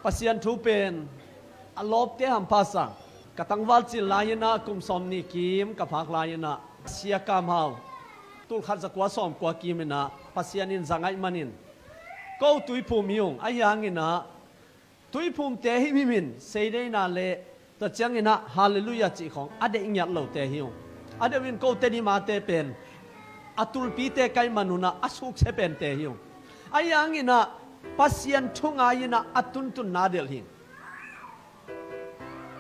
pasien thu pen alop te ham pasa katangwal chil layina kum somni kim kaphak layina sia kam hau tul khat zakwa som kwa kimina pasianin zangai manin ko tui phum yung ayangina tui phum te hi mimin seidei na le ta changina hallelujah chi khong ade ingyat lo te hiu ade win ko te ni ma te pen atul pi te kai manuna asuk se pen te hiu ayangina pasien thunga ina atun tun na del hi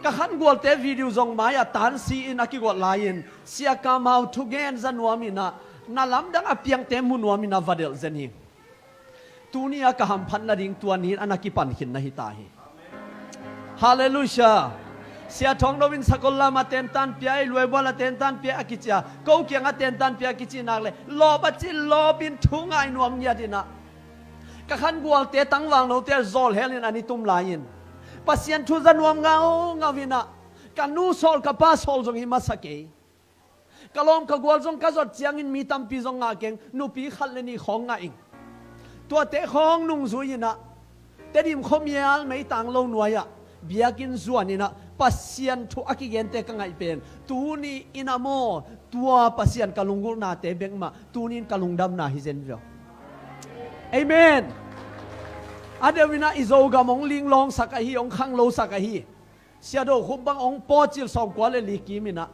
ka han gol te video zong maya tan si in akigol lain sia kamau thugen zanwamina na lamdang apiang te munwamina vadel zen hi tunia ka ham phan na ring tuanin anaki pan hin na hitahi hallelujah sia thong dowin sakolla ma ten tan piai loi bola ten tan pia akicha ko kyanga ten tan pia kichi nakle lo bachi lo bin thungai nuam nya dina ka khan gwal te tangwang no te zol helin ani tum lain pasien thu zanuam ngao ngawina kanu sol ka pa sol jong hi masake kalom ka gwal jong ka zot chiang in mi tam pi jong nga keng nu pi khaleni khong nga ing tua te khong nung zuina te dim khomial mei tang lo nuaya biakin zuanina pasien thu akigen te ka ngai pen tuni inamo tua pasien kalungul na te bengma tunin kalungdam na hizen vyo amen adewina izoga mong linglong sakahi ong khanglo sakahi siado khubang ong pochil som kwale likimina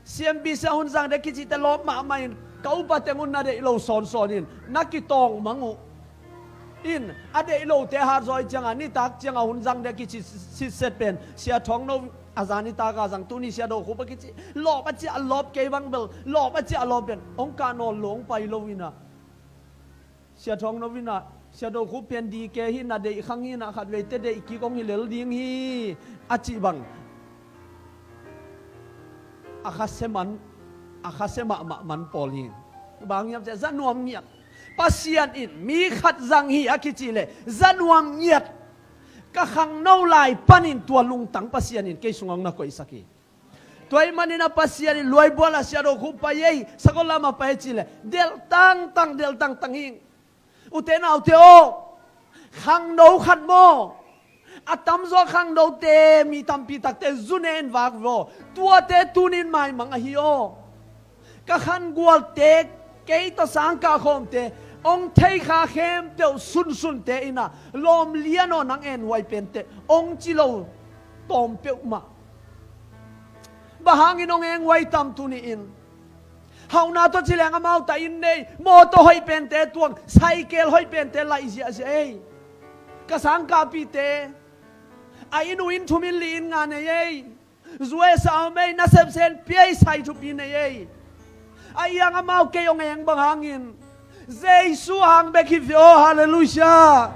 siambi sa hunjang de kichi te lo ma main kau patengun na de lo son sonin nakitong mangu in ade lo te har zoi changa ni tak changa hunjang de kichi sit set pen sia thong no azani ta ga jang tuni sia do khuba kichi lo ba chi alop ke bang bel lo ba chi alop pen ong ka no long pai lo wina sia thong no wina sia do khu pen di ke hi na de khang hi na khat ve te de ki kong hi lel ding hi achi bang akhasema man polin bang yam se zanuam niat pasian in mi khat jang hi akichile zanuam niat ka khang no lai panin tua lung tang pasian in ke sungong na ko isaki toy manina pasian in loi bola sia do khu pa yei sakola ma pa chile del tang tang hing utena uteo khang no khat mo atam zo khang do te mi tam pi tak te zunen wak vo tua te tunin mai mang a hio ka khan gwal te ke to sang ka khom te ong thei kha khem te sun te ina lom liano nang en wai pen te ong chilo tom pe ma bahangin ong eng wai tam tuni in hau na to chileng amau ta in nei moto hoi pen te tuang cycle hoi pen te lai sia sia ei ka sang ka pi te ai nu in thumin li in nga ne ei zue sa mei na sem sen pi sai thu pi ne ei ai yang amau ke ong eng bang hangin Jesu hang be ki vio hallelujah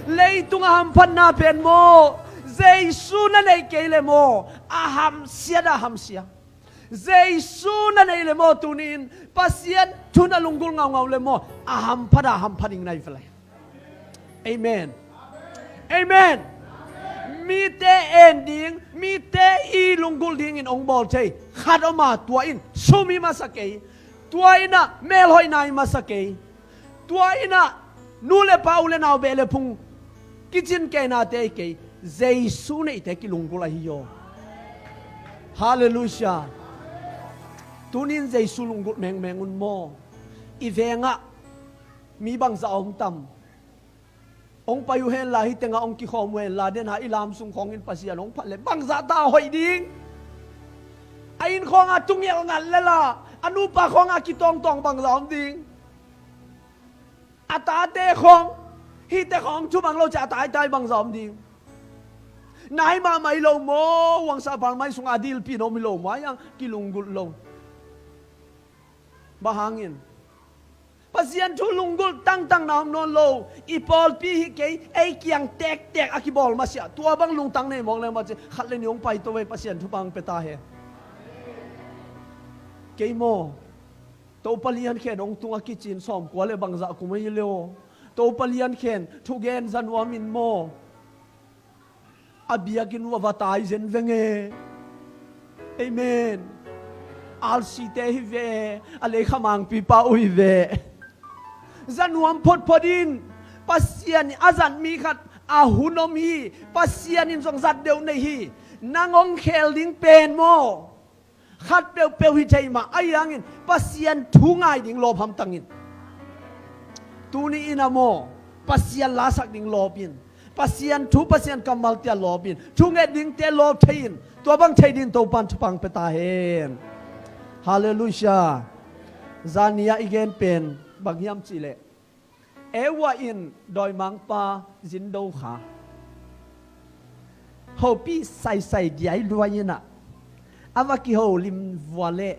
leitung ham phan na pen mo Jesu na nei ke le mo aham sia da ham sia Jesu na nei le mo tunin pasien thuna lungul ngau le mo aham phading nai vela amen amen mi te ending mi te i lungul ding in ong bol chei khat oma tua in sumi masake tua ina mel hoi nai masake tua ina nule paule nau bele phung kitchen ke na te ke Jesu nei te ki lungul hi yo hallelujah tunin Jesu lungul mengun mo ivenga mi bang za ong tam ong payu hen la hi tenga ong ki khom wen la den ha ilam sung khong in pasian ong phale bang za ta hoi ding ain khong a tung yel ngal le la anu pa khong a ki tong bang za ong ding ata te khong hi te khong chu bang lo cha tai bang za ong ding nai ma mai lo mo wang sa bang mai sung adil pi no mi lo ma yang ki lunggul lo bahangin pasien thu lunggul tang nam non lo ipol pi hi ke ai kyang tek akibol ma sia tua bang lung tang nei mong le ma che khat le ni ong pai to we pasien thu bang peta he ke mo to palian khen ong tunga kitchen som kwa le bang za ku mai leo to palian khen thu gen zan wa min mo abiakin wa vatai zen venge amen al si te hi ve ale khamang pi pa ui ve zanuam phot phodin pasien azan mi khat อาหุนอมฮีปัสยานินสงสัตเดียวในฮีนางองเคลดิ้งเป็นโมขัดเปลวเปลวหิใจมาไอ้ยังอินปัสยานทุ่งไงดิ้งโลภมตังอินตูนี้อินาโมปัสยานลาสักดิ้งโลบินปัสยานทุปัสยานกำมัลเตียโลบินทุ่งเอ็ดดิ้งเตโลเทียนตัวบังเทียนตัวปันทุปังเปตาเฮนฮาเลลูยาจานียอีเกนเป็นบางยามจิเลเอวาอินดอยมังปาจินโดขาเฮาปีใส่ใหญ่รวยนะอาวากิเฮาลิมวัวเล่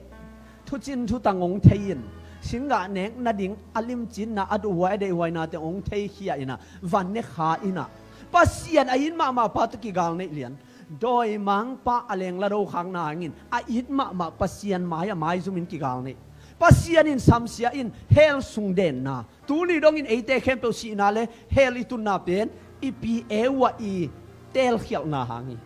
ทุจินทุตังองเทียนสิงกะเนงนาดิงอลิมจินนะอดูไว้ได้ไว้นะแต่องเทียเฮียอินะวันเนขาอินะปัสยานอายินมาปาตกิกาลเนเลียนโดยมังปาอเลงละโรขังนางินอายินมาปัสยานมายาไซุมินกิกาลเนปัสยานินสัมเสียอินเฮลสุงเดนนาตูนี่ดองอินเอเตเข้มเปลสีนาเลเฮลิตุนนาเป็นอีพีเอวะอีเตลเขียวนาหางี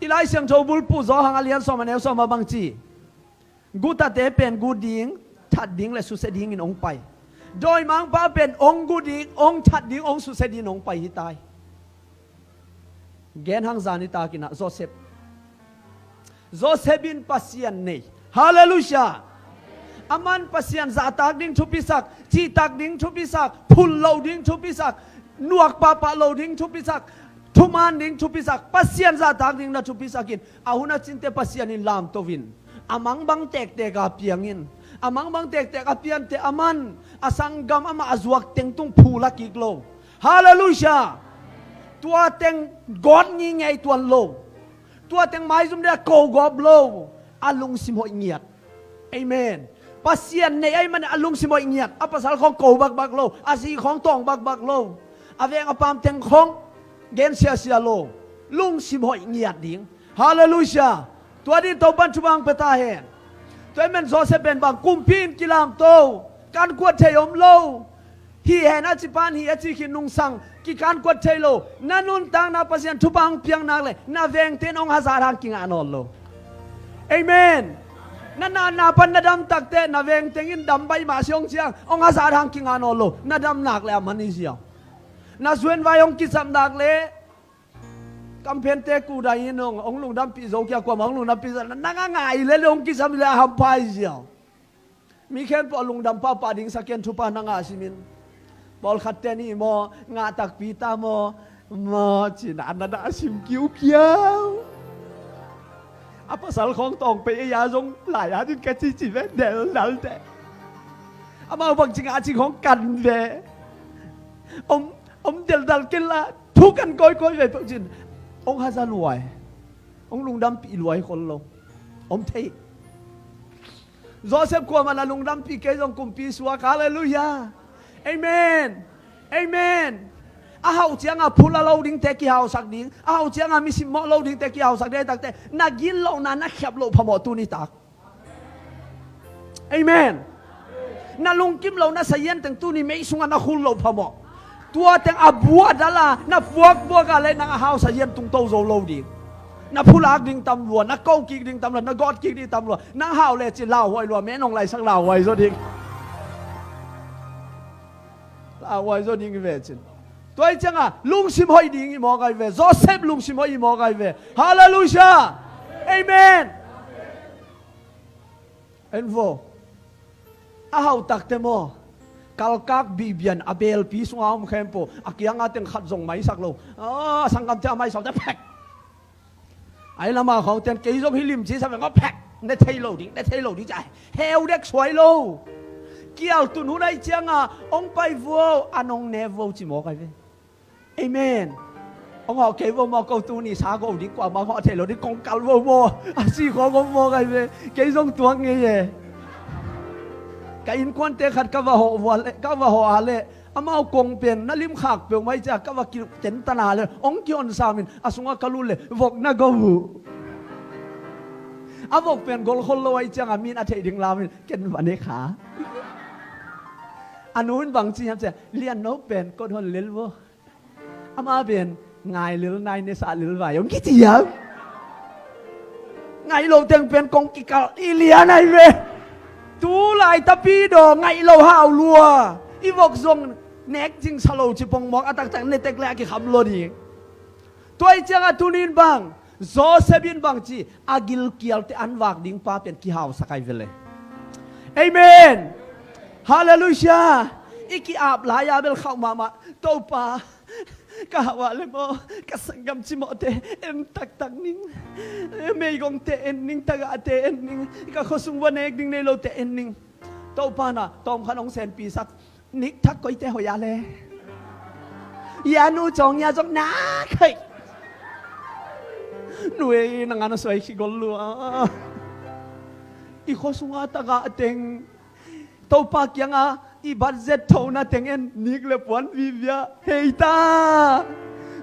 อีไลเสียงโจบุลปูจอหังอเลียนสมันเอลสมาบังจีกูตัดเตเป็นกูดิงทัดดิงและสุเสดิงอินองไปโดยมังป้าเป็นองกูดิงองทัดดิงองสุเสดิงองไปฮิตายเกณฑ์หังจานิตากินะโจเซฟJosebin pasien ni. Hallelujah. Aman pasien za tak ding chupisak, chi tak ding chupisak, phul lo ding chupisak, nuak papa lo ding chupisak, thuman ding chupisak, pasien za tak ding na chupisakin. Ahuna cinte pasien in lam tovin. Amang bang tek tek apiangin. Amang bang tek tek apian te aman asanggam ama azwak teng tung phula kiklo. Hallelujah. Tua teng God ngi ngai tuan lo.ตัวเต็งไม้ซุ่มเดียโกกอบโลอาลุงสิมหอยเงียดเอเมนปัสเซียนในไอ้มันอาลุงสิมหอยเงียดอัปสาของโกบักโลอาศีของตองบักโลอาเวงอปามเต็งของเกนเสียโลลุงสิมหอยเงียดดิ่งฮาเลลูยาตัวนี้ตัวบันชุบังเปตาเฮนตัวมันโซเซเป็นบางกุมพินกิลามโตการกวดเทยมโลฮีเฮนัจิปานฮีอจิขินนุงสังกิการกวดเทโลนันุนตังนาปัสยันทุบังเพียงนักเลยนาเวงเตนองฮาซารังกิงานอลโลเอเมนนาปันนาดำตักเตนาเวงเตงินดำใบมาเสียงเชียงองฮาซารังกิงานอลโลนาดำนักเลยมันนี่เสียนาส่วนวายองกิสัมนักเลยกำเพนเตกูได้ยินองลุงดำปีโซเกียกว่าองลุงดำปีโซนักง่ายเลยองกิสัมเลยฮัมพายเสียมีแค่พอลุงดำป้าป่าดิ่งสักเกนทุปานังอาชิมินบอลขัดเตนี่มองาตักปีตามจินอันนั้นอาชิมกิ้วเพียวอัปสารของตองไปยาจงหลายอาทิตย์แกจีเวเดลนั่นแต่อามาบังจิงอาชีของกันเวเดลดัลกินละทุกกันก้อยเวปังจินองฮาซารวยองลุงดำปีรวยคนลงเทโจเซฟกลัวมันลุงดำปีเกยองกุมปีสวากาเลลูยาเอเมนเอเมนอาเฮาเจียงพูลาโลดิ้งเตกิเฮาสักดิ้งอาเฮาเจียงมิสิมอโลดิ้งเตกิเฮาสักได้ตักแต่นักยินโลนักขับโลพมอตูนิตักเอเมนนัลุงกิมโลนัสเย็นแต่งตูนี่ไม่สุงนักคุณโลพมอตัวแต่งอับวัวดาลานับวัวกันเลยนักเฮาสเย็นตุงโตโซโลดิ้งนับผู้ลักดิ้งตำรวจนักเก้ากิกดิ้งตำรวจนักกอดกิกดิ้งตำรวจนักเฮาเลยจิเล่าไว้รัวแม่นองไรสักเล่าไว้ซะดิ้งอาไว้จนยิงเวจินตัวจังลุงสิมหอยดิ่งอีมอไกเวโจเซฟลุงสิมหอยอีมอไกเวฮาเลลูยาเอเมนเอ็นโวอาเฮาตักเตโมกัลกักบีเบียนอาเบลปีสงามเข้มโปอากิยังอาเต็งขัดส่งไม้สักโลสังกัดจะไม่สอบจะแพ็กไอ้ละมาของเต็งกี่จงฮิลิมจีสังกัดก็แพ็กในเทโลดิ้งใจเฮลเด็กสวยโลเกี่ยวตุนหูได้เจียงองไปวัวอันองเนวัวจิโมกันเว้เอเมนองเขาเกี่ยวมอเกาตูนี่สากูดีกว่ามาเขาเทโลดีกงเกาวัวอาศีของวัวกันเว้เกี่ยวจงตัวงี้เย่กินควันเตะขัดกับว่าหัวเละกับว่าหัวอะไรอามาเอากงเป็นนั่นลิมขักเปล่าไม่จ้ากับว่ากินเจนตนาเลยองกิอนสามินอาสงะกะลุเลยวกนักกูอาวกเป็นกอลคนลอยจังมีนอาเทดิงลามินเกินวันนี้ขาอันนู้นบางทีครับจะเรียนโน้เป็นก็ทนเลี้ยวว่าอามาเป็นไงเลี้ยวนายในสาเลี้ยวไหวยังคิดเสียไงเราเต็งเป็นกงกิกาอีเลียนายเวตูไหลตะปีดอไงเราหาวลัวอีบอกทรง เน็กจิงสโลจิปงมอกอัตักจังเนเตกแลกิคำโลดีตัวจังอตุนินบังโซเซบินบังจีอากิลเกียลเตอันวากดิ้งป้าเป็นกิฮาวสักไอเวลเลยเอเมนฮาเลลูยาอีกอาบลายาเบลเข้ามาโตป้ากะฮาวาเลโมกะสังกัมจิโมเตเอ็มตักนิงเมยกงเตเอ็นนิงตะกะเตเอ็นนิงกะขสุงวันเอกนิงในโลเตเอ็นนิงโตป้านะตอมขนมเซนปีสักนิกทักก้อยเตหอยาเลยยานูจงยาจงนาเคยหน่วยนังอันสวยขี้กลัวอีกคนสุงอาตะกะเต็งเต้าปากยังอ่ะอีบัดเจ็ดเท่านั้นเต็งเอ็นนิกเลปวันวิเวียเฮตา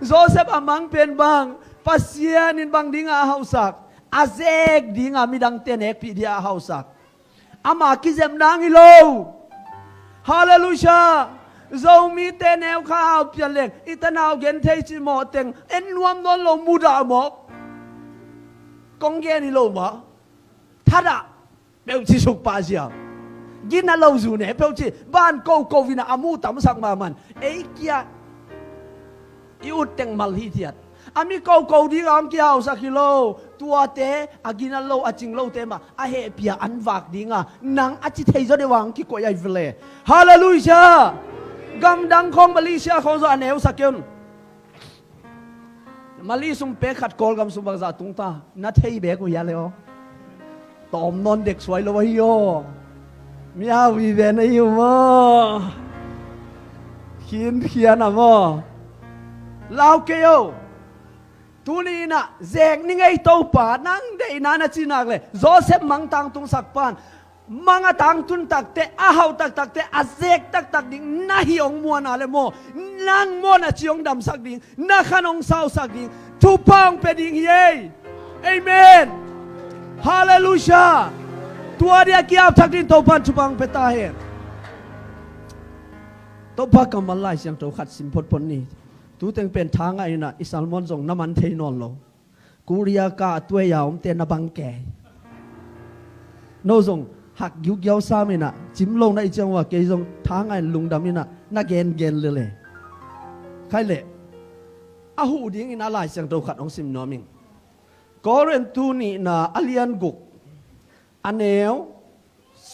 โจเซฟอามังเป็นบางปัสยานินบางดิ้งอาเฮาสักอาเซกดิ้งอามีดังเตนเอกปีเดียเฮาสักอามาคิเซมนางอิโลฮาเลลูยาเรามีเตนแนวข้าวเปลี่ยนเล็กอิตานาวเกนเทจิโมเต็งเอ็นวมนนลงมูดาหมอกกงเกนิโลมาท่าดะเปลชิสุกปาเสียกินน่ะเราอยู่เนี่ยเปลชิบ้านโกวินาอามูตำสักมามันเอ้ยเกียยุดเต็งมัลฮิเทียดอามีโกดีกามเกียวสักกิโลตัวเตอากินน่ะเราอาจิงเราเตมาอาเฮเปียอันวักดิ้งอ่ะนังอาจิเทยจะได้วางกิโกยายเวลฮาเลลูยากำดังของมาเลเซียของเราเนวสักยนมาลีสุมเปขัดกอลกำสุมบังซาตุงตานัดเฮยเบกุยาเลยอ๋อตอมนอนเด็กสวยเลยวะโยมีอาวีเวนอยู่มั้งขียนนะมั้งลาวเกียวทุนี้นะเจกนี่ไงโตป่านั่งได้นานจีนักเลยโจเซฟมังตังตุงสักปานมังตังตุนตักเตอาเฮาตักเตอาเซกตักดิ่งน่าหิองมัวนาเลโมนั่งมัวน่าจิองดำสักดิ่งน่าขนมสาวสักดิ่งทุพองเป็ดิ่งเย่เอเมนฮาเลลูยาตัวเดียกี้อับทักดิ่งทุพองทุพองเป็ดตาเฮทุพองกำมันไล่เสียงตัวขัดสิมพดปนนี้ตัวเต็งเป็นทางไอ้น่ะอิสลามส่งน้ำมันเทนอนโลกูเรียกาตัวยาวเตนบังแก่โนส่งหักยุกยาวซ้ำนี่นะจิ้มลงในจังหวะเกยจงทางไอ้ลุงดำนี่นะน่าเกนเลยใครเลยอาหูดิ้งอินาลายเสียงตัวขัดของซิมนอมิงก็เรนตูนี่นะอเลียนกุกอันเนว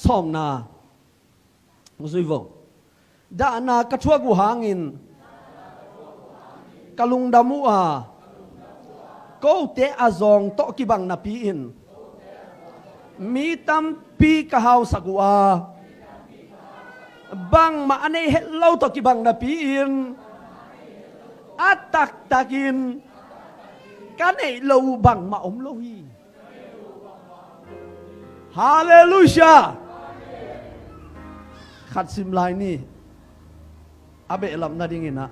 สอมนามุสุยฟงด่านากระชัวกูหางินกะลุงดามัวก็เตะอาซองโตกิบังนาปีอินมีตัมปีกะฮาวสักวาบังมาอันนี้เฮลโลตกิบังนาปีอินอัตตักินกันไอโลบังมาอมโลฮีฮาเลลูยาขัดซิมไลนี่อาเบลำนาดิ่งนะ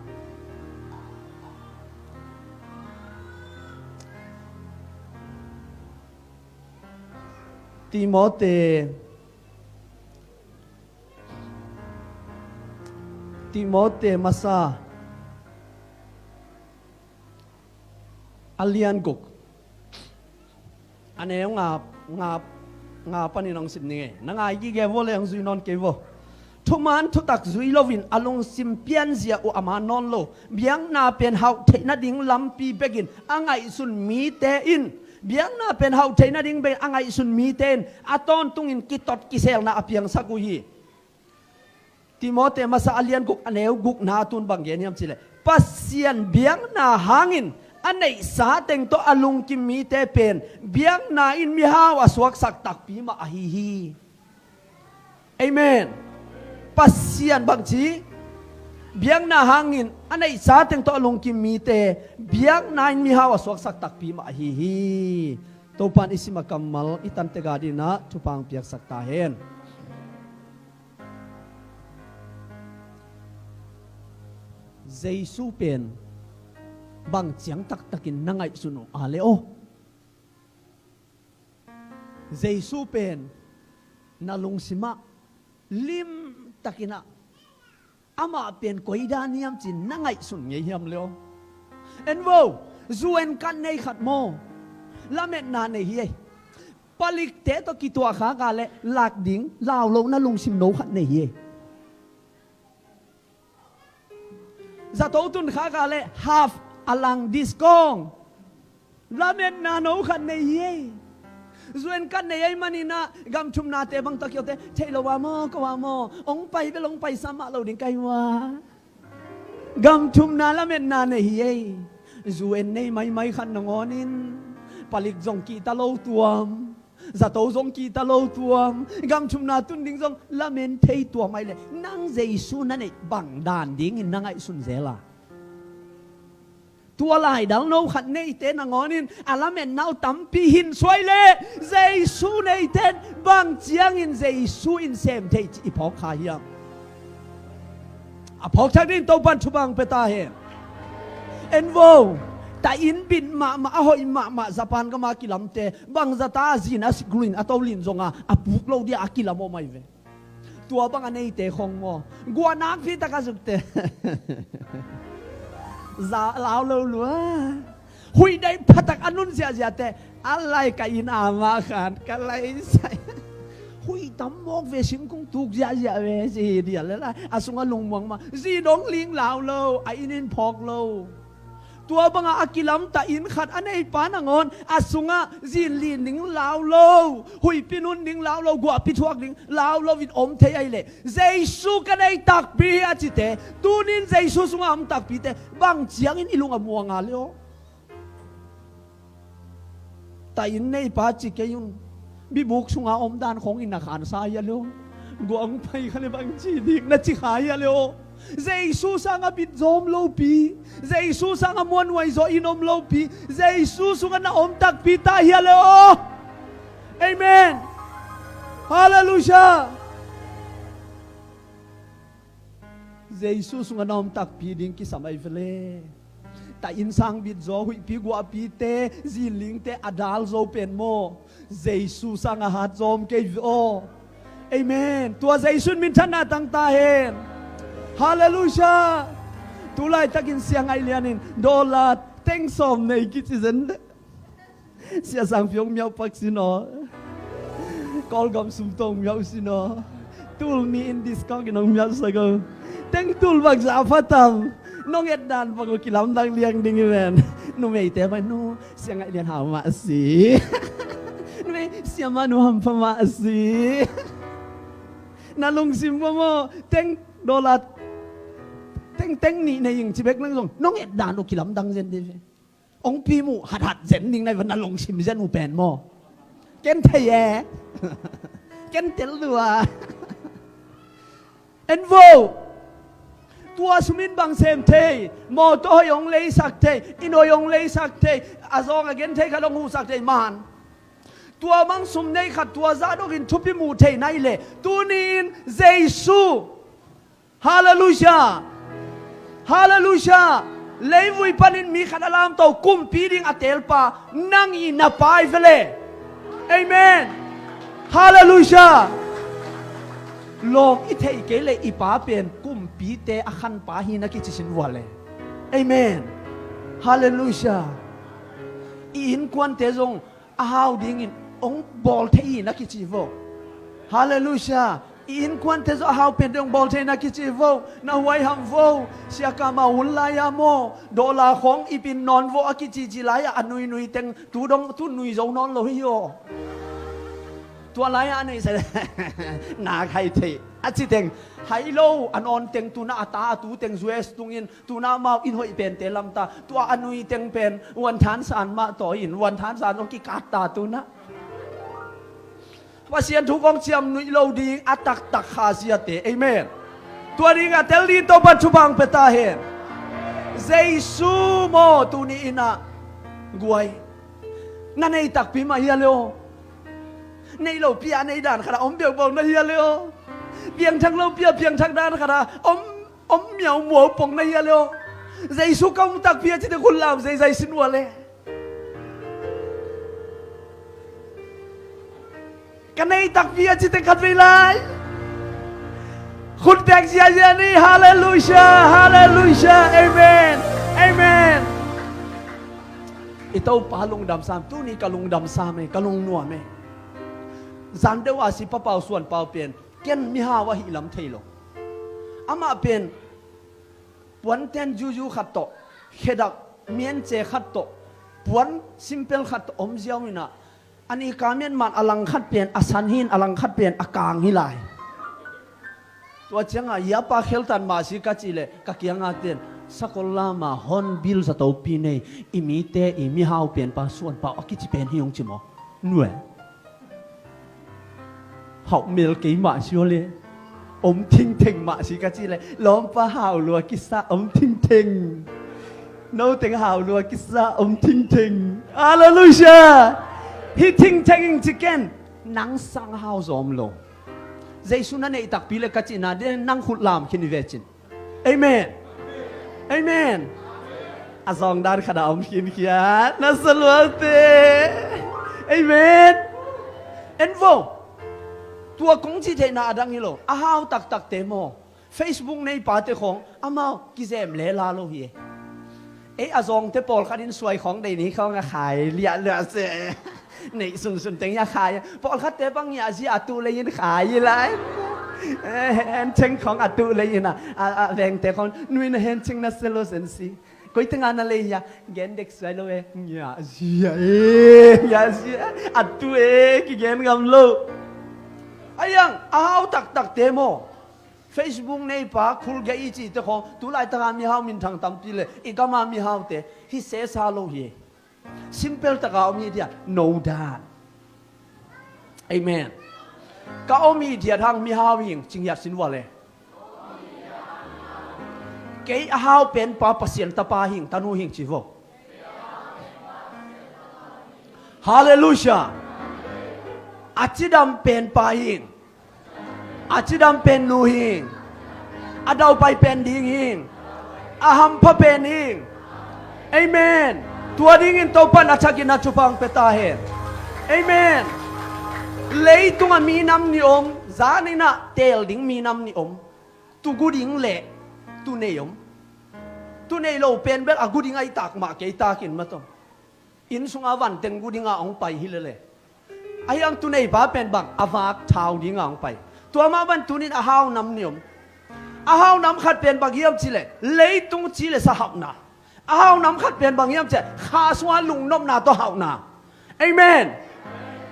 ติโมเตมาซาอาเลียนกุกอันนี้งาปนินองสิบนี่นังไอ้ยี่เกวเลยองซุยนอนเกวทุมันทุตักซุยโลวินอารมณ์ซิมเปียนเสียอุอามานอนโลเบียงนาเป็นเฮาเทนดิ่งลำปีเบกินอังไอสุนมีเตอินเบียงนาเป็นเฮาเทนดิ่งเบอังไอสุนมีเตนอาตอนตุงอินกิตอดกิเซลนาอเปียงสักุยีติโมเตมาซาอาเลียนกุกอันเอวกุกนาตุนบังเกนิยมสิเลปัสเซียนเบียงนาหางินอันไหนสาเต็งโตอลุงกิมมีเตเป็นเบียงนาอินมีฮาวสวกสักตักปีมาอหิฮีเอเมนปัสเซียนบางทีเบียงนาหางินอันไหนสาเต็งโตอลุงกิมมีเตเบียงนาอินมีฮาวสวกสักตักปีมาอหิฮีโตปันอิสิมากัมมัลอิตันเตกาดินะทุปังเปียกสักตาเฮนเจสูเป็นบางเสียงตักนังไอสุนอาเลโอเจสูเป็นนาลงสิมาลิมตักินะอามาเป็นกวยดานิยมจินนังไอสุนเยี่ยมเลโอเอ็นโวจูเอ็นกันในขัดโมละเม็ดนานในเฮียปลิกเตตกิตัวขากาเลหลักดิ่งลาวลงนาลงสิมโนขัดในเฮีย za to tun kha ka le half alang diskong lamen na no khan nei ye zuen kan nei manina gam chum na te bang takyo te thelo wa mo ko wa mo ong pai be long pai sama lo ding kai wa gam chum na lamen na nei ye zuen nei mai khan ngonin palik jong ki ta lo tuam za to jong ki ta lo tuam gam chum na tun ding jong lamen thei tuam mai le nang jesu na nei bang dan ding in nangai sun zela tua lai dal no khat nei te na ngonin alamen nau tampi hin soi le jesu nei ten bang chiang in jesu in sem thei chi phok kha hiam a phok thak din to ban thu bang peta he envo ta in bin ma hoi ma japan ka ma kilam te bang zata zin as green atolin zonga apuk lo dia akilam o mai ve tua bang anei te khong mo guanak phi ta ka zuk te za lao lo lua hui dai phatak anun sia te alai ka in ama khan ka lai sai hui tam mok ve sim kung tuk ya ve si dia la asunga lungmang ma zi dong ling lao lo a inin phok lo tua banga akilam ta in khat anei panangon asunga zin lin ning lao lo hui pinun ning lao lo gwa pithuak ning lao lo vin om thei ai le jesu ka nei tak pi achite tunin jesu sunga am tak pi te bang chiang in ilunga muanga leo ta in nei pa chi ke yun bi buk sunga om dan khong in na khan sa ya leo guang pai khane bang chi dik na chi kha ya leo Jesus ang abit zom low pi Jesus ang amon way zo inom low pi Jesus ang na omtak pi tahiya leo amen hallelujah Jesus ang na omtak pi ding kisamay vele ta insang bit zo hui pi gwa pi te ziling te adal zo pen mo Jesus ang ahat zom kay o amen tua Jesus min thana tang tahen hallelujah tulay takin siyang ay lianin dolat teng som nei kitchen siya sang pyong miao pak sino kol gam sum tong miao sino tul mi in this kong ginong miao sago teng tul bag sa fatam nong edan pag kilam dang liang ding iwen no mei te ba no siyang ay lian hama si no mei siya manu ham pama si nalung sim mo teng dolat teng ni na yung chibek lang zong nong et dan o kilam dang zen de ong pi mu hat zen ning na van long sim zen u pen mo ken thaye ken tel lua envo tua sumin bang sem the mo to yong lei sak the ino yong lei sak the azong again the ka long hu sak the man tua mang sum nei khat tua za do kin thupi mu the nai le tunin jesu hallelujah hallelujah leivui panin mi khadalam to kum piring atel pa nang ina pai vele amen hallelujah long ithei ke le ipa pen kum pi te akhan pa hi na ki chisin wale amen hallelujah in kwan te zong a how ding in ong bol thei na ki chi vo hallelujah in kwan te zo how pen dong bol thei na ki chi vo na huai ham vo sia ka ma hun la ya mo do la khong ipin non vo a ki chi chi la ya anui nui teng tu dong tu nui zo non lo hi yo tua lai an nei se na khai thei a chi teng hai lo an on teng tu na ata tu teng us tung in tu na mau in hoi pen te lam ta tua anui teng pen wan than san ma to in wan than san ong ki kat ta tu naว่าเสียนทุกองเชียมนุยโลดีอัตักตักขาเสียเตอเมนตัวนี้ก็เตลีตัวปัจจุบันเปตาเห็นเจซูโมตัวนี้นะกวยนั่นไอ้ตักพิมาเฮียเลวในโลเปียในด่านขณะอมเบียบองในเฮียเลวเพียงทั้งโลเปียเพียงทั้งด่านขณะอมเหมียวหมัวปงในเฮียเลวเจซูก็มุตักเพียที่จะคุณลามใจสินวัวเลยกันในตักเพียจิตขัดไปเลยคุณแตกเสียเยนี่ฮาเลลูยาฮาเลลูยาเอเมนเอเมนito palung dam sam tu ni kalung dam sam me kalung nuwa me zan de wa si pa pau suan pau pen ken mi ha wa hi lam thailo ama pen วนเต้นยูขัดโตเขดักเมียนเจขัดโตปวนซิมเปิลขัดโตอมเจียวมินะอันนี้การเมียนมันอลังขัดเปลี่ยนอสันหินอลังขัดเปลี่ยนอากางฮิไลตัวเจ้าอย่าปาเขลตันมาสิกัจจิเลกักยังอาเตียนสักลามาฮอนบิลสตอปีเนอิมิเตอิมิฮาวเปลี่ยนปาส่วนปาอกิจิเป็นฮิยงจิโมหน่วยหอกเมลกี่มาชัวเลยอมทิ้งเทงมาสิกัจจิเลยล้อมปาหาวลัวกิสาอมทิ้งเทงโน้ตเต็งหาวลัวกิสาอมทิ้งเทงอาเลลูยาฮิทิ้งเทงจิเกนนังสังหาวซอมโลเจสุนันเอตักพิเลกัจจินาเดนังขุดลามคินิเวจินเอเมนเอเมนอาซองดานขดาอมคินขียนัสลวเตเอเมนเอ็นโวตัวกงจิเทนาดังฮิโลอาฮาวตักเตโม Facebook ในปาเตของอามากิเซมเลลาโลฮีอาซองเตปอลขัดินสวยของในนี้เขาขายเลียเลือเสในสุนเต็งยาขายปอลขัดเตปังยาซีอัตุเลยยินขายยี่ไรเห็นเชิงของอัตุเลยยินแรงแต่คนนุ่ยเห็นเชิงนัสโลเซนซีก็ตั้งงานอะไรยาเกนเด็กสวยเลยยาซียาซีอัตุกิเกนกำลูไอ้ยังอ้าวตักเตโม Facebook ในปากคุลเกอีจีเตของตุลายตะการมีฮาวมินทางตั้มปีเลยอีกามามีฮาวเตฮิเซซาโลเฮsimple ตะกาวมีเดีย no that amen ก็เอามีเดียทางมีฮาวหิงจิงอยากสินว่าเลยเกยฮาวเป็นปาปเสียนตะปาหิงตานูหิงจีโวฮาเลลูยาอาจิดำเป็นปาหิงอาจิดำเป็นนูหิงอาดาวไปเป็นดิงหิงอาหัมพะเป็นหิงเอเมนตัวดิ้งอินตัวปันอาชากินาชุพังเปตาเฮเอเมนเลยตุงมีน้ำนิอมจานินะเตลดิ้งมีน้ำนิอมตุกูดิ้งเละตุเนยมตุเนยโลเป็นเบลอากูดิ้งไอตากมาเกยตากินมาตอมอินสุงอาวันเต็งกูดิ้งอาองไปฮิเลเลไอยังตุเนยบ้าเป็นบังอาวากชาวดิ้งอาองไปตัวมาบันตุนินอาหาวน้ำนิยมอาหาวน้ำขัดเป็นบักเยี่ยมจิเลเลยตุงจิเลสหับนาอาหาวน้ำขัดเป็นบางอย่างเจ้าข้าสวาลุงนมนาตัวหาวนาเอเมน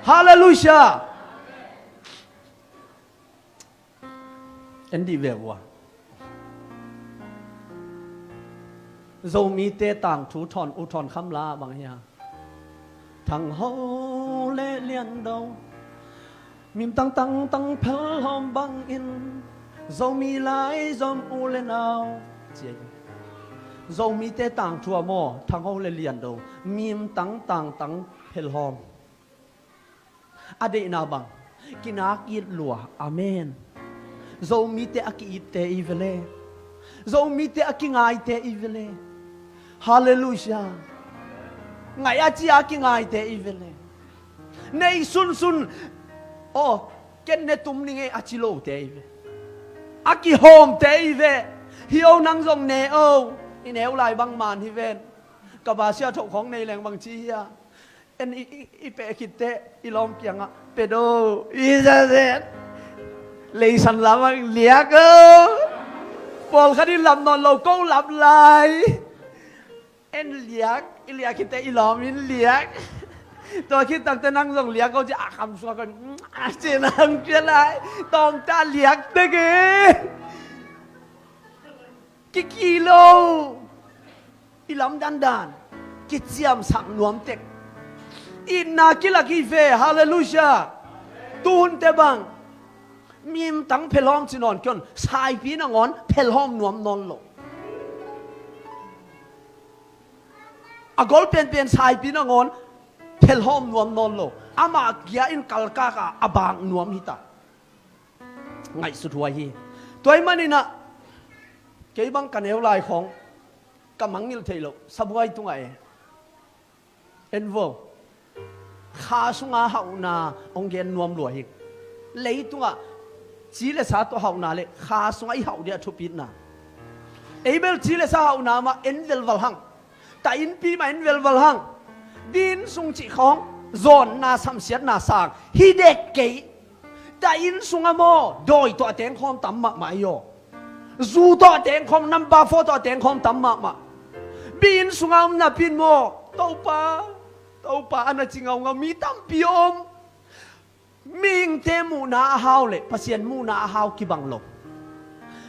ฮาเลลูยาอันดีเววะเรามีเตต่างถูทอนอุทอนคำลาบางอย่างทั้งโฮเลเลียนดาวมิมตั้งเพลหอมบังอินเรามีหลายจอมอูเลนเอาเจียเรามีแต่ต่างทัวโมทั้งเขาเรียนดูมีมตั้งเพลหอมอดีนาบังกินักยิดลัวอาเมนเรามีแต่อกิอิเตอีเวเลเรามีแต่อกิงายเตอีเวเลฮาเลลูยาไงอาจีอกิงายเตอีเวเลในสุนโอ้เกนเนตุมนี่ไงอาจิโลเตอีเวอากิโฮมเตอีเวฮิโอนังซงเนโออินเอวลายบางมานที่เวนกับบาเซียถกของในแหล่งบางชีอะเอ็นอีเปคิดเตอีลอมเกียงอะเปโดอีซาเซนเลยสันลำมันเลียกปอลคดีลำนอนเราก็ลำลายเอ็นเลียกอีเลียคิดเตอีลอมอินเลียกตัวคิดตั้งแต่นั่งส่งเลียกเขาจะอาคำสัวกันเจนังเจไรต้องตาเลียกเตเกกิโลอีลำดันกิจยามสังนวมเต็กอินนากิลากิเฟฮาเลลูยาตูนเตบังมีมตั้งเพลอมจินอนกันสายปีนังอนเพลอมนวมนอนโลอากอลเป็นสายปีนังอนเพลอมนวมนอนโลอามาเกียอินกัลกากาอบางนวมฮิตาไงสุดหัวฮีตัวมันนี่นะเกี่ยบังกันเอวลายของกำมังนิลเทโลสบายตรงไหนเอ็นโวข้าสุงาหาวนาองเกนนวมหลวงเลยตรงอ่ะจีเลสาตัวหาวนาเลยข้าสุงาหาวเดียทุบินนาเอเบลจีเลสาหาวนามาเอ็นเวลวัลหังแต่อินปีมาเอ็นเวลวัลหังดินสุงจิของโซนนาสัมเสียนาสางฮิเด็กเกยแต่อินสุงาโมโดยตัวเต็งความต่ำมากมายโย dù to tiếng không năm ba phố to tiếng không tắm mà bin sung ông na pin mo tàu pa anh chỉ ngầu mi tam piom mình tem mu na hao lệ pasien mu na hao ki bang lo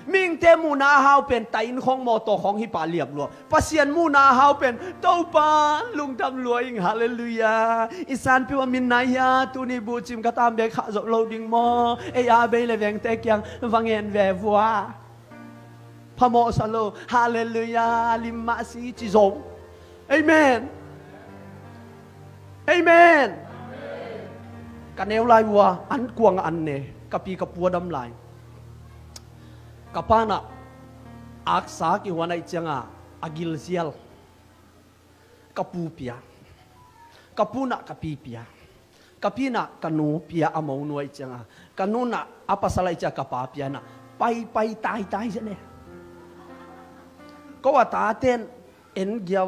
mình tem mu na hao pen tain không mô tô không hi pa liệp lo pasien mu na hao pen tàu pa lung tam lo ing hallelujah isan piwa min na ya tu ni bu chim katam be kha zo lo ding mo e ya be le veng te kyang vangen ve vuaพระโมสโลฮาเลลูยาลิมมาซีจิโซเอเมนเอเมนกันเนวลายวัวอันกวงอันเนกับปีกับปัวดำลายกับป้านะอักษากิวันไอจังอากิลเซียลกับปูเปียกับปูนะกับปีเปียกับปีนะกันนูเปียอมองนวยจังกันนูนะอัปสลายจักกับป้าเปียนะไปตายเสเนี่ยก็ว่าตาเต้นเอ็นเกียว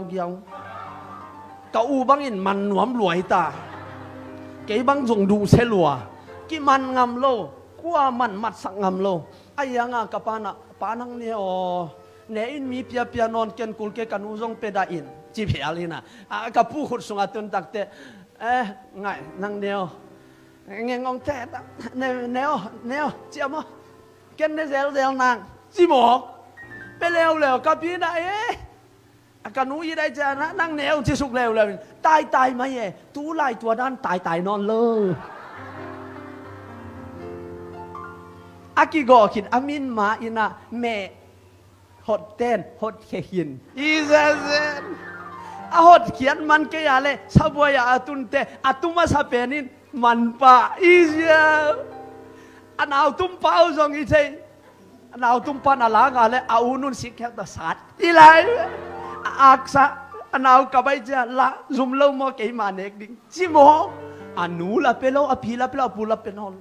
กะอูบังอินมันหวมรวยตาเก๋บังจงดูเสลัวกิมันงำโลกว่ามันมัดสังงำโลไอ้ยังอ่ะกับปานังเนี่ยอ๋อเนี่ยอินมีเปียนอนเกนกุลเกกันอูจงเปดาอินจีเพียลีนะกับผู้ขุดสงตุนตักเตไงนังเนียวเงงงเตะเนียวเจียมอ่ะเกนเนเซลนางจีหมอกไปเร็วกับพี่นะกันนู้ยี่ได้จะนั่งแนวที่สุกเร็วตายไหมตู้ไล่ตัวด้านตายนอนเลยอากิโกคิดอามินมาอินะเมหดเต้นหดเขียนอีเซนหดเขียนมันก็อย่าเลยซาบัวยาตุนเตอตุมาซาเปนินมันปะอีเซียอันเอาตุ้มเป้าจงอีเซนเอาตุ้มปันอะไรกันเลยเอาอุนุนสิแค่ตัวสัตว์อีไรอักษะนเอากับไปเจอละซุ่มเล่ามาเกี่ยมาเน็กดิ้งจิโมอันนู้ละเปล่าอภิละเปล่าปูละเป็นฮอล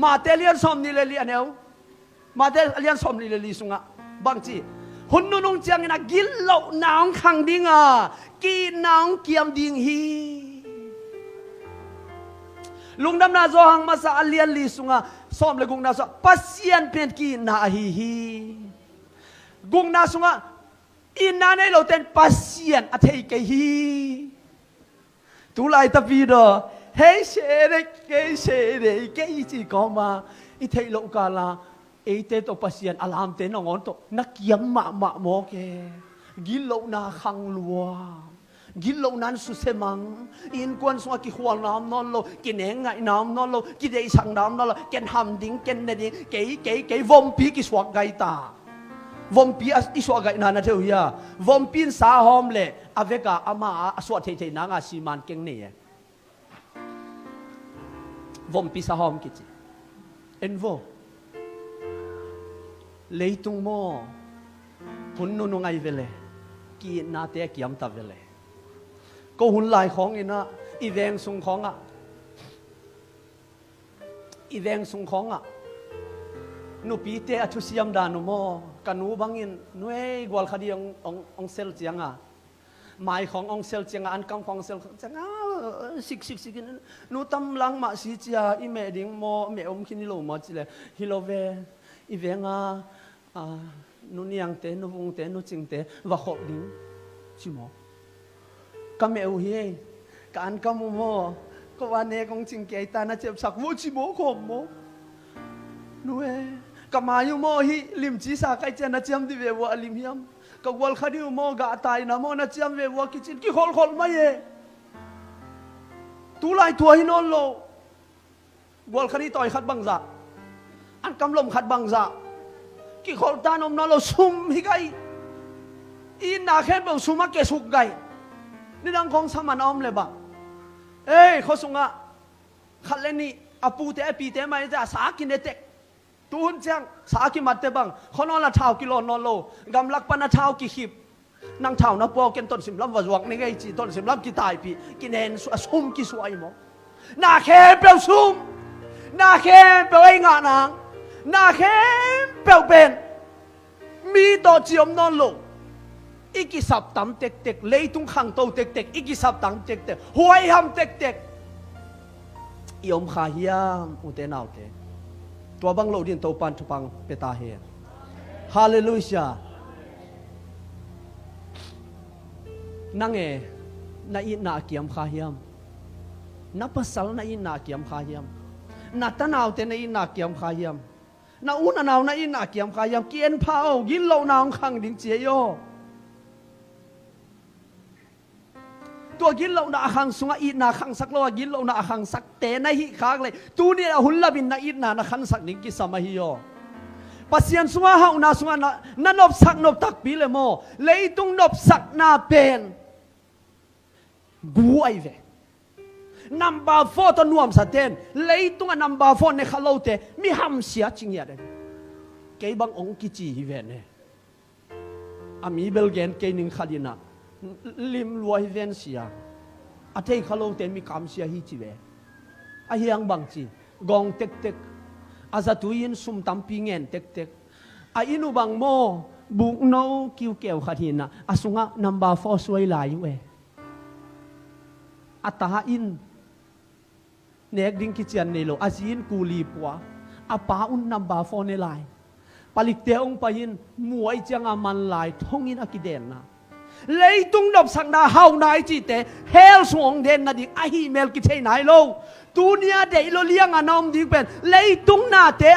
มาเตลียนสมนิเลลีอันเอวมาเตลียนสมนิเลลีสุงะบางทีหุ่นนุ่งเจียงนะกินเหล้าหนาวขังดิ้งกินหนาวเกียมดิ้งฮีลุงดำนาโซหังมาสาเลียนลีสุงะซ้อมเลยกุงนาสุปัสยันเป็นกีนาฮีกุงนาสุงะอินนาในเราเต้นปัสยันอเทกฮีตุลายตะปีดอเฮเชเรเกเชเรเกอีจีก็มาอิเทโลกาลาเอเตโตปัสยันอลามเตนองอนโตนักยำมะโมเกกิโลนาขังลัวกินเหล่านั้นสุดเสมังอินกวนสวากิขวานน้ำนอนโลกินเองไงน้ำนอนโลกินได้สั่งน้ำนอนโลกินหำดิ้งกินได้ดิ้งเก๋วอมปีกิสวากไกตาวอมปีอิสวากไกนานาเทียยวอมปีนสาหอมเล่อเวกาอามาสวดเทนางาซีมันเก่งเนี่ยวอมปีสาหอมกิจิเอ็นโวเลยตุงโมหุ่นนุ่งไงเวลกีนาเตะกิยมตาเวลก็หุ่นลายของอินะอีแวงสุงของอีแวงสุงของนูปีเตอชุสิยมดานุโมกันนูบังอินนูเอกวลคดีองเซลเจียงหมายขององเซลเจียงอันกำของเซลเจียงสิกนูตำลังมาสิเจียอีเมดิงโมเมอมคินิโลมาจิเลฮิโลเวอีแวงนูเนียงเตนูวงเตนูจิงเตวะขบดิ้งชิโมก็เมอุเฮการกำมุโมก็วันเนกงจิงเกยตานาเจ็บสักวูชิโมขมโมนูก็มาอยู่โมฮิลิมจีสาไกเจนาเจียมดิเววะลิมฮิมก็วัลคดีโมกาตายนะโมนาเจียมเววะกิจินกี่คนมาเยตูไลตัวฮินอนโลวัลคดีต่อยขัดบังซาอันกำลมขัดบังซากี่คนตานอมนอนโลซุมฮิไกอินนาแค่เบลซุมาเกสุกไกนี่ดังของสมานอมเลยบ่เขาส่งขัดเลนี่อาปูเตะปีเตะมาจะสากินเด็กตูนเจียงสากินมัดเตะบังเขานอนละเท้ากิโลนอนโลกำลักปนเท้ากี่ขีบนั่งเท้านับปอกินต้นสิมลำวจวกนี่ไงจีต้นสิมลำกี่ตายปีกินเห็นซุ่มกี่สวยมั้งนาแค่เปล่าซุ่มนาแค่เปล่าไอ้งานางนาแค่เปล่าเป็นมีต่อเจียมนอนโลอีกิสับตั้มเต็กเลยตุงขังโตเต็กอีกิสับตั้มเต็กหวยหำเต็กยอมขาเฮียมอุเตนเอาเตตัวบังโลดินโตปันทุปังเปตาเฮ ฮาเลลูยานั่งนาอินาเกียมข้าเฮียมนับภาษานาอินาเกียมข้าเฮียมนัตนาวเตนาอินาเกียมข้าเฮียมนาอุนนาวนาอินาเกียมข้าเฮียมเกียนเผายินเหล่านาวขังดิ่งเจียโยตัวกินเราหน้าขังสุงอีนาขังสักโลกินเราหน้าขังสักเตนหิขากเลยตัวนี้หุ่นละบินนาอีนาขังสักนิ่งกิสมาฮิโยปัสยันสุงหาอุนาสุงนั่นนบสักนบตักปีเลโมเลยตุงนบสักนาเป็นบัวไอเวนัมบาโฟตัวนวมสะเตนเลยตุงนัมบาโฟในขลุ่ยเตมีหำเสียจริงอย่างเดเกย์บางองค์กิจีฮิเวเนอามีเบลเกนเกย์นิงขดินาลิมรวยเวนเสียอาเทยขลุ่ยเตมีคำเสียฮิจิเวอาเฮียงบางจีกองเต็กเต็กอาซาตุยินสุมตัมปีเงินเต็กเต็กอาอินุบางโมบุกโนคิวเกวขัดหินนะอาสุงะนัมบาโฟสวยลายเวอาตาอินเนกดิ้งกิจยันเนโลอาซีนกูลีปัวอาปาอุนนัมบาโฟเนลายปลิกเตองไปยินมวยจังอามันลายทงอินอากิเดนนะเลยตุงดบสังดาเฮานายจีเตเฮลสวงเดนนาดิอาฮิเมลกิเทนายโลตูเนียเดโลเลียงอนอมดิเป็นเลยตุงนาเตะ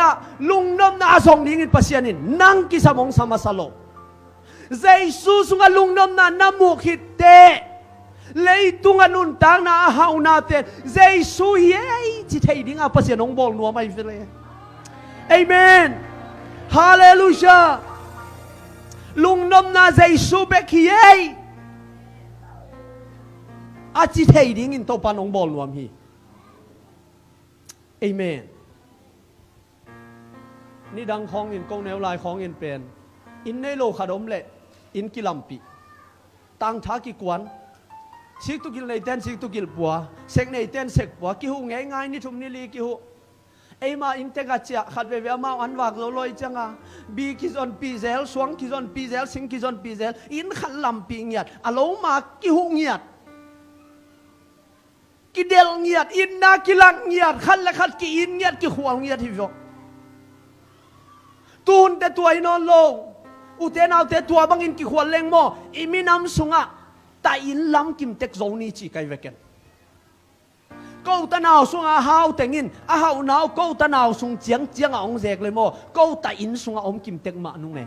ลุงนมนาส่งดิ้งอินปัสยานินนังกิสมองสมาสโลเจสุสุงลุงนมนานามุขิเตเลยตุงนุนตังนาเฮานาเตเจสุเยจิเทดิ้งอาปัสยานองบอลนัวไม่เฟลเอเมนฮาเลลูยาลุงนมนาเจสุเบกเยอาจิเทดิ้งอินโตปานองบอลนัวมีเอเมนนี่ดังของอินกงแนวลายของอินเป็นอินในโลขดมเละอินกิลัมปีตังทักกิกวนสิกตุกิลในเต้นสิกตุกิลปัวเสกในเต้นเสกปัวกิหูง่ายง่ายนี่ทุ่มนี่ลีกิหูไอมาอินเตกัจเจขัดเวเวมาอันวักลอยจังอ่ะบีกิจอนปีเซลสวงกิจอนปีเซลสิงกิจอนปีเซลอินขันลำปีเงียดอารมณ์มากิหูเงียดกิเดลเงียดอินนากิลังเงียดขันและขัดกิอินเงียดกิขวางเงียดที่ฟกตูนแต่ตัวอินอนโลอุเทนเอาแต่ตัวบางอินกิขวางเลงโมอิมินำสุงะแต่อินล้ำกิมเต็กโซนี่จีไกเวกันกูตะนาวสุงอาหาวแต่งินอาหาวนาวกูตะนาวสุงเจียงเจียงองเจกเลยโมกูแต่อินสุงอาอมกิมเต็กมานุ่งเน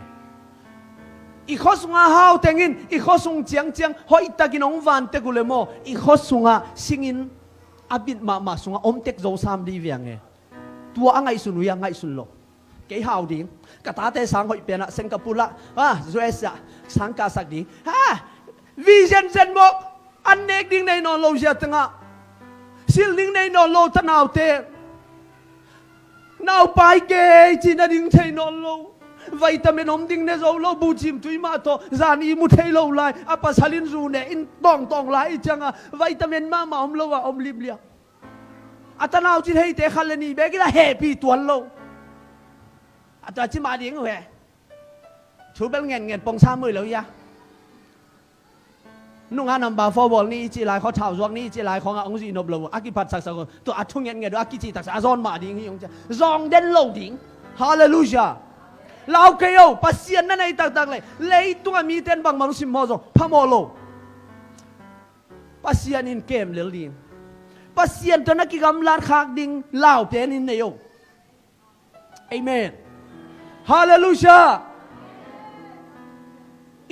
อีข้อสุงอาหาวแต่งินอีข้อสุงเจียงเจียงหอยตะกินองวันเต็กุเลยโมอีข้อสุงอาสิงินอาบิดมาสุงอาอมเต็กโซสามดีเวียงเงตัวอ่างไงสุนุยังไงสุนโลเกี่ยวหาวดิ้งกะตาเตสังหอยเป็นอะสิงคโปร์ละสวีเดนสังกาสักดิ้งวิเซนเซนบอกอันเนกดิ้งในนอนโลเจตังะสิลดิ้งในนอนโลตะนาวเตนาวไปเกยจีน่าดิ้งเทนอนโลวิตามินอมดิ้งในโซโลบูจิมตุยมาโตจานีมุเทโลไลอาปัสลินรูเนอินตองไลจังะวิตามินมาอมโลวะอมลิบเลียอัตนาวจีให้เตขัลนีเบกิลาเฮปีตัวโลอัตจิมาดิ้งเหรอชูเบลเงินปองซามือแล้วยะนุ่งอานัมบาฟอบอลนี่จีไลเขาเท่าจวงนี่จีไลขององค์จีนบลวอากิพัดสักสักตัวอัทุ่งเงินเงินอากิจีตักอาซอนมาดิ้งยงจะจองเด่นโลดิ้งฮาเลลูยาเราเกี่ยวปัสยันนั่นไอ้ตักเลยเลยตัวมีเต้นบางมันสิมโมโซพามโลปัสยันอินเกมเลลินปัสยันตัวนักกิกำลังขากดิ้งลาวเป็นอินเนโยเอเมนฮาเลลูยา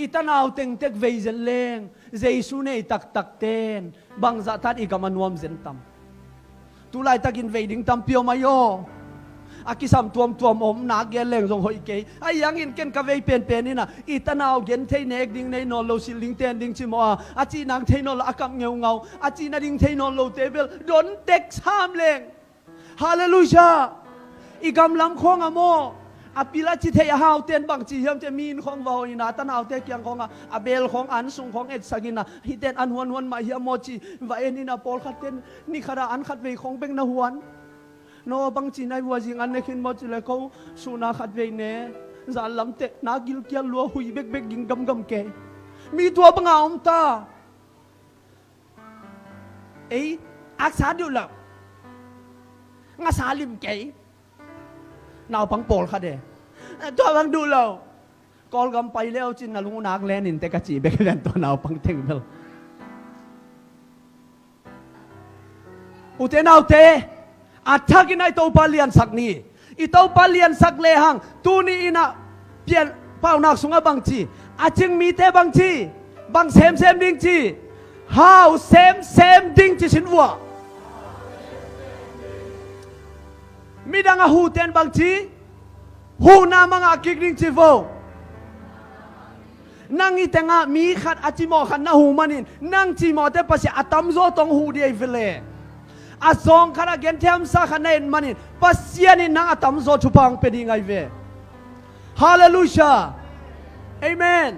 อิตานาวเต็งเต็กเวย์เซนเลงเจสุเนตักเต้นบางจัตัดอีกมันวมเซนตัมตุไลตักินเวดิ้งตัมเปียวมาโยอากิสัมตัวมอมนักเกลเลงทรงหอยเกยไอ้ยังอินเกนกะเวย์เป็นนี่นะอิตานาวเกนเทเนกดิ้งในนอนโลซิลิงเตนดิ้งชิมอาอาจีนังเทนอลอากำเงาอาจีนาดิ้งเทนอลโลเตเบลโดนเต็กสามเลงฮาเลลูยาอีกำลังของอโมอาปิลาจิเทียหาวเตียนบางจีเฮมจะมีนของวาวอินาตนาวเตกียงของอาเบลของอันสุงของเอ็ดสกินะฮิเตนอันหวนมาเฮียโมจีวาเอนินาปอลขัดเตนนี่ขณะอันขัดเวของเป็นนาหวนโนบางจีนายวัวจิงอันเนคินโมจิเลเขาสุนาขัดเวเนจานลำเตนากิลเกียลัวหุยเบกยิงกำเกมีตัวปังอาอมตาเอ้อักษาดูหลับงาสาลิมเกยนาวปังโปลค่ะเดตัวบังดูเรา กอลกำไปแล้วจินนลุงนักเลนินเตกจีเบกเลนตัวนาวปังเทงเบลอุเทนเอาเตอาทักินไอโตปาเลียนสักนี้อีโตปาเลียนสักเลหังตูนี่อินะเปลี่ยนเป้านักสุงบังจีอาจึงมีเตบังจีบังเซมดิ้งจีฮาวเซมดิ้งจีสินวัวมีดังอาหูเตนบังจีหูนามังอากิกดิ้งจีโวนั่งอีแต่งามีขัดอาจิโมขัดนาหูมันินนั่งจีโมเตปัสยาตัมโซตองหูเดียเวเลอาซองขณะเกณฑ์เทียมสักขันเนมันินปัสยานินนั่งอาตัมโซชุพังเป็นยังไงเวฮาเลลูยาเอเมน